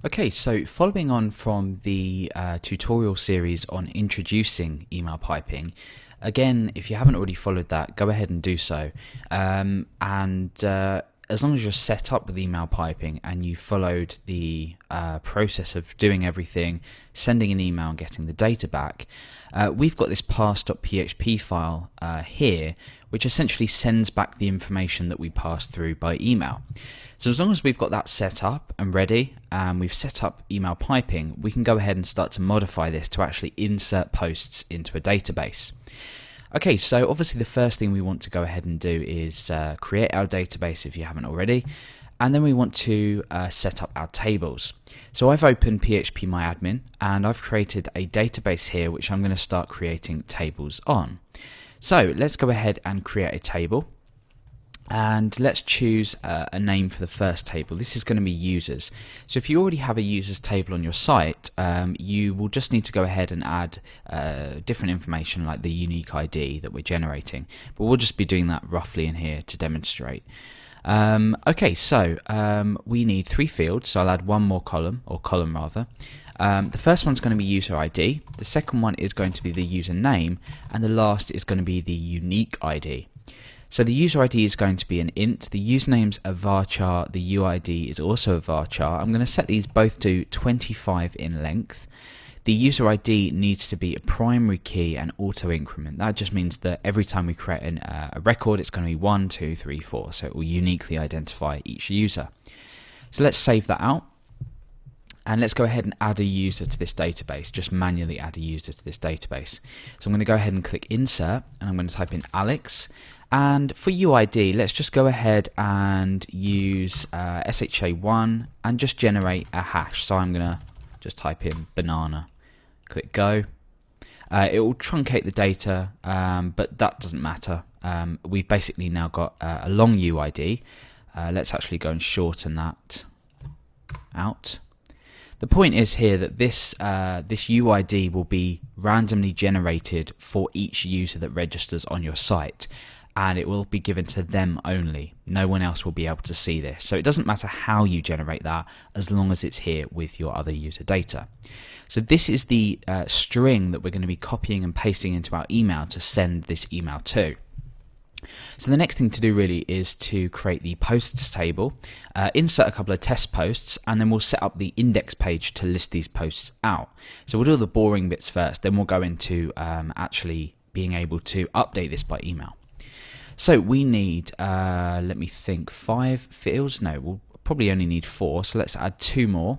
Okay, so following on from the tutorial series on introducing email piping, again, if you haven't already followed that, go ahead and do so. As long as you're set up with email piping and you followed the process of doing everything, sending an email and getting the data back, we've got this pass.php file here, which essentially sends back the information that we passed through by email. So as long as we've got that set up and ready, and we've set up email piping, we can go ahead and start to modify this to actually insert posts into a database. Okay, so obviously the first thing we want to go ahead and do is create our database if you haven't already, and then we want to set up our tables. So I've opened PHP and I've created a database here which I'm going to start creating tables on. So let's go ahead and create a table. And let's choose a name for the first table. This is going to be users. So if you already have a users table on your site, you will just need to go ahead and add different information like the unique ID that we're generating. But we'll just be doing that roughly in here to demonstrate. Okay, so we need 3 fields, so I'll add one more column, or column rather. The first one's going to be user ID, the second one is going to be the user name, and the last is going to be the unique ID. So the user ID is going to be an int, the username's a varchar, the UID is also a varchar. I'm going to set these both to 25 in length. The user ID needs to be a primary key and auto increment. That just means that every time we create a record, it's going to be 1, 2, 3, 4. So it will uniquely identify each user. So let's save that out. And let's go ahead and add a user to this database, just manually add a user to this database. So I'm going to go ahead and click insert, and I'm going to type in Alex. And for UID, let's just go ahead and use SHA1 and just generate a hash. So I'm going to just type in banana, click go. It will truncate the data, but that doesn't matter. We've basically now got a long UID. Let's actually go and shorten that out. The point is here that this UID will be randomly generated for each user that registers on your site, and it will be given to them only. No one else will be able to see this. So it doesn't matter how you generate that as long as it's here with your other user data. So this is the string that we're going to be copying and pasting into our email to send this email to. So the next thing to do really is to create the posts table, insert a couple of test posts, and then we'll set up the index page to list these posts out. So we'll do the boring bits first, then we'll go into actually being able to update this by email. So we need, let me think, 5 fields. No, we'll probably only need 4, so let's add 2 more.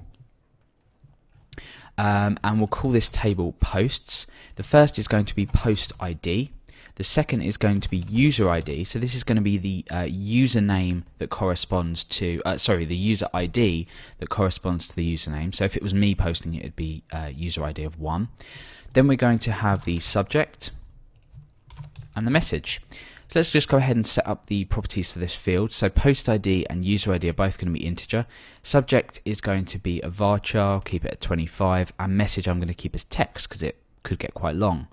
And we'll call this table posts. The first is going to be post ID. The second is going to be user ID, so this is going to be the username that corresponds to, the user ID that corresponds to the username. So if it was me posting it, it'd be user ID of 1. Then we're going to have the subject and the message. So let's just go ahead and set up the properties for this field. So post ID and user ID are both going to be integer. Subject is going to be a varchar, keep it at 25, and message I'm going to keep as text because it could get quite long.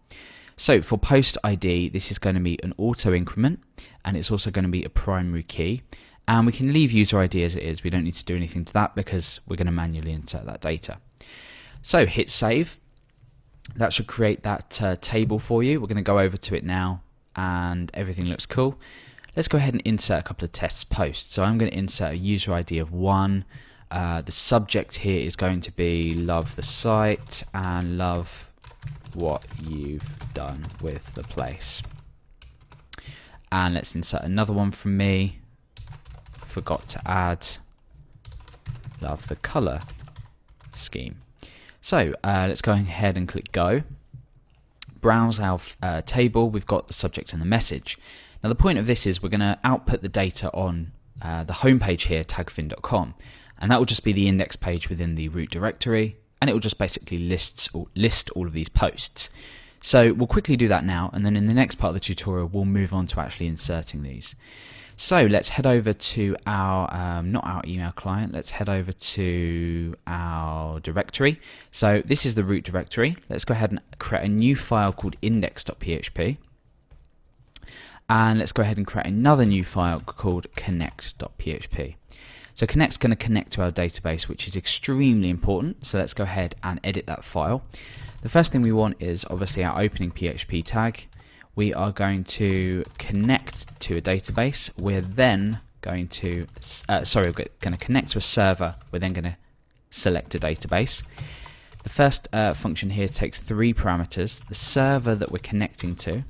So for post ID, this is going to be an auto increment, and it's also going to be a primary key. And we can leave user ID as it is. We don't need to do anything to that because we're going to manually insert that data. So hit save. That should create that table for you. We're going to go over to it now, and everything looks cool. Let's go ahead and insert a couple of test posts. So I'm going to insert a user ID of 1. The subject here is going to be love the site and love what you've done with the place. And let's insert another one from me. Forgot to add love the color scheme. So let's go ahead and click go. Browse our table. We've got the subject and the message. Now the point of this is we're going to output the data on the home page here, tagfin.com, and that will just be the index page within the root directory, and it will just basically list all of these posts. So we'll quickly do that now, and then in the next part of the tutorial we'll move on to actually inserting these. So let's head over to our, not our email client, let's head over to our directory. So this is the root directory. Let's go ahead and create a new file called index.php. And let's go ahead and create another new file called connect.php. So connect's going to connect to our database, which is extremely important. So let's go ahead and edit that file. The first thing we want is obviously our opening PHP tag. We are going to connect to a database. We're then going to, we're going to connect to a server. We're then going to select a database. The first function here takes 3 parameters: the server that we're connecting to,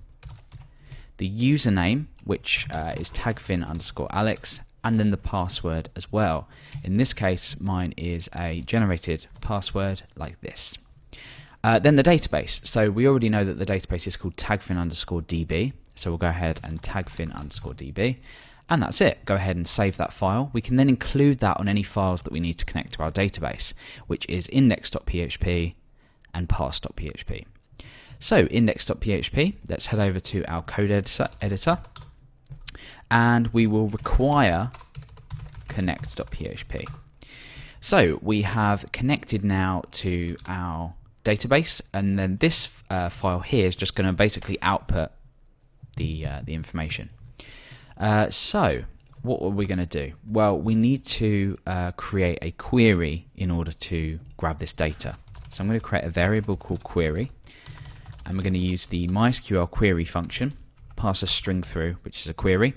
the username, which is tagfin_alex, and then the password as well. In this case, mine is a generated password like this. Then the database. So we already know that the database is called tagfin_db. So we'll go ahead and tagfin_db. And that's it. Go ahead and save that file. We can then include that on any files that we need to connect to our database, which is index.php and parse.php. So index.php, let's head over to our code editor, and we will require connect.php. So we have connected now to our database, and then this file here is just going to basically output the information. So what are we going to do? Well, we need to create a query in order to grab this data. So I'm going to create a variable called query, and we're going to use the MySQL query function, pass a string through, which is a query.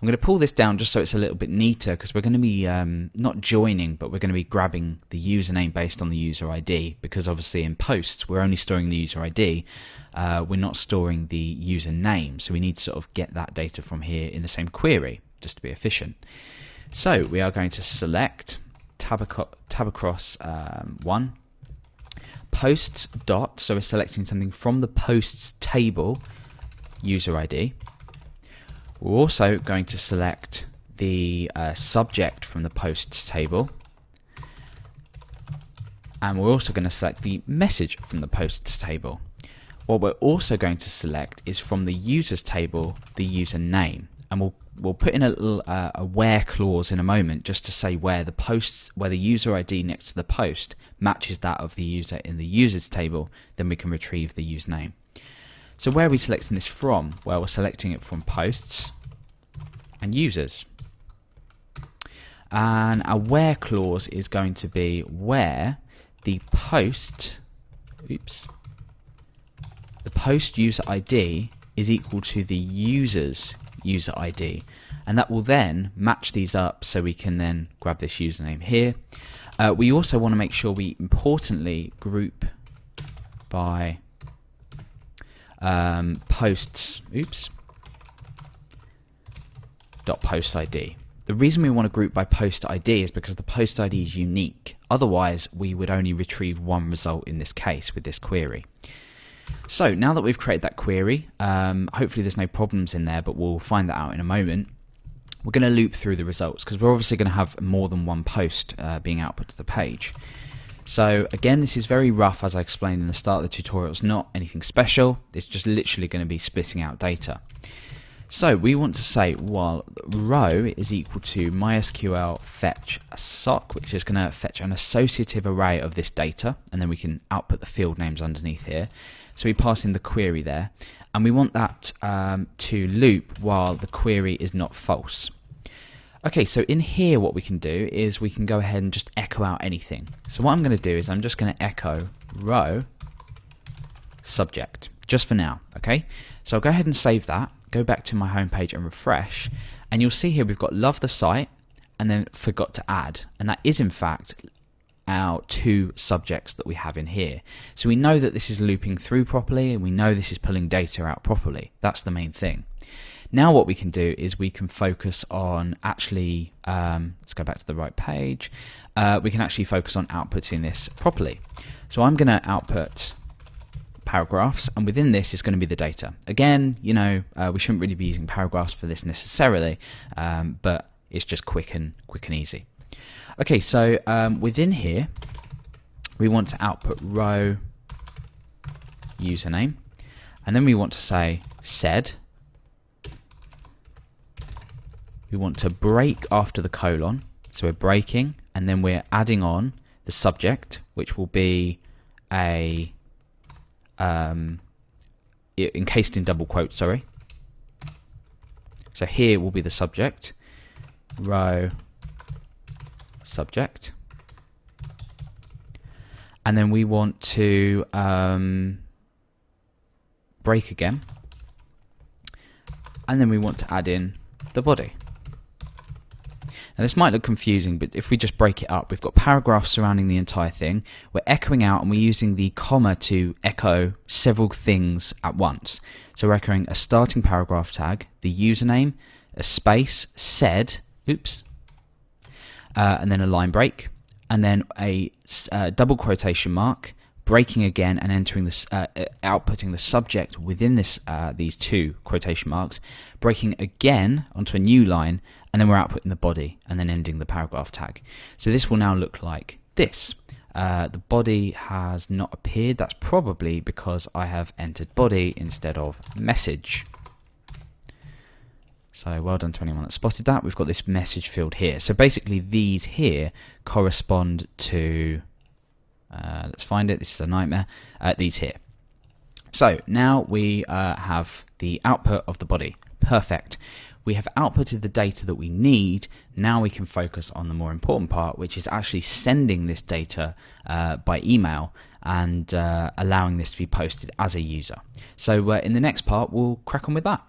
I'm going to pull this down just so it's a little bit neater, because we're going to be not joining, but we're going to be grabbing the username based on the user ID, because obviously in posts we're only storing the user ID, we're not storing the user name, so we need to sort of get that data from here in the same query just to be efficient. So we are going to select tab across one, posts dot, so we're selecting something from the posts table user ID. We're also going to select the subject from the posts table, and we're also going to select the message from the posts table. What we're also going to select is from the users table the user name, and we'll put in a little a where clause in a moment, just to say where the user ID next to the post matches that of the user in the users table. Then we can retrieve the username. So where are we selecting this from? Well, we're selecting it from posts and users. And our where clause is going to be where the post user ID is equal to the user's user ID. And that will then match these up, so we can then grab this username here. We also want to make sure we importantly group by posts dot post ID. The reason we want to group by post ID is because the post ID is unique. Otherwise, we would only retrieve one result in this case with this query. So now that we've created that query, hopefully there's no problems in there, but we'll find that out in a moment. We're going to loop through the results, because we're obviously going to have more than one post being output to the page. So again, this is very rough, as I explained in the start of the tutorial. It's not anything special. It's just literally going to be splitting out data. So we want to say, while row is equal to MySQL fetch a sock, which is going to fetch an associative array of this data, and then we can output the field names underneath here. So we pass in the query there, and we want that to loop while the query is not false. Okay, so in here what we can do is we can go ahead and just echo out anything. So what I'm going to do is I'm just going to echo row subject, just for now, okay? So I'll go ahead and save that, go back to my home page and refresh, and you'll see here we've got love the site and then forgot to add, and that is in fact our 2 subjects that we have in here. So we know that this is looping through properly, and we know this is pulling data out properly. That's the main thing. Now what we can do is we can focus on actually, let's go back to the right page, we can actually focus on outputting this properly. So I'm going to output paragraphs, and within this is going to be the data. Again, you know, we shouldn't really be using paragraphs for this necessarily, but it's just quick and easy. Okay, so within here we want to output row username, and then we want to say sed. We want to break after the colon, so we're breaking, and then we're adding on the subject, which will be a encased in double quotes, sorry. So here will be the subject, row subject, and then we want to break again, and then we want to add in the body. Now this might look confusing, but if we just break it up, we've got paragraphs surrounding the entire thing. We're echoing out and we're using the comma to echo several things at once. So we're echoing a starting paragraph tag, the username, a space, said, and then a line break, and then a double quotation mark, breaking again and entering this, outputting the subject within this these two quotation marks, breaking again onto a new line, and then we're outputting the body and then ending the paragraph tag. So this will now look like this. The body has not appeared. That's probably because I have entered body instead of message. So well done to anyone that spotted that. We've got this message field here. So basically these here correspond to, let's find it, this is a nightmare, these here. So now we have the output of the body. Perfect. We have outputted the data that we need. Now we can focus on the more important part, which is actually sending this data by email and allowing this to be posted as a user. So in the next part, we'll crack on with that.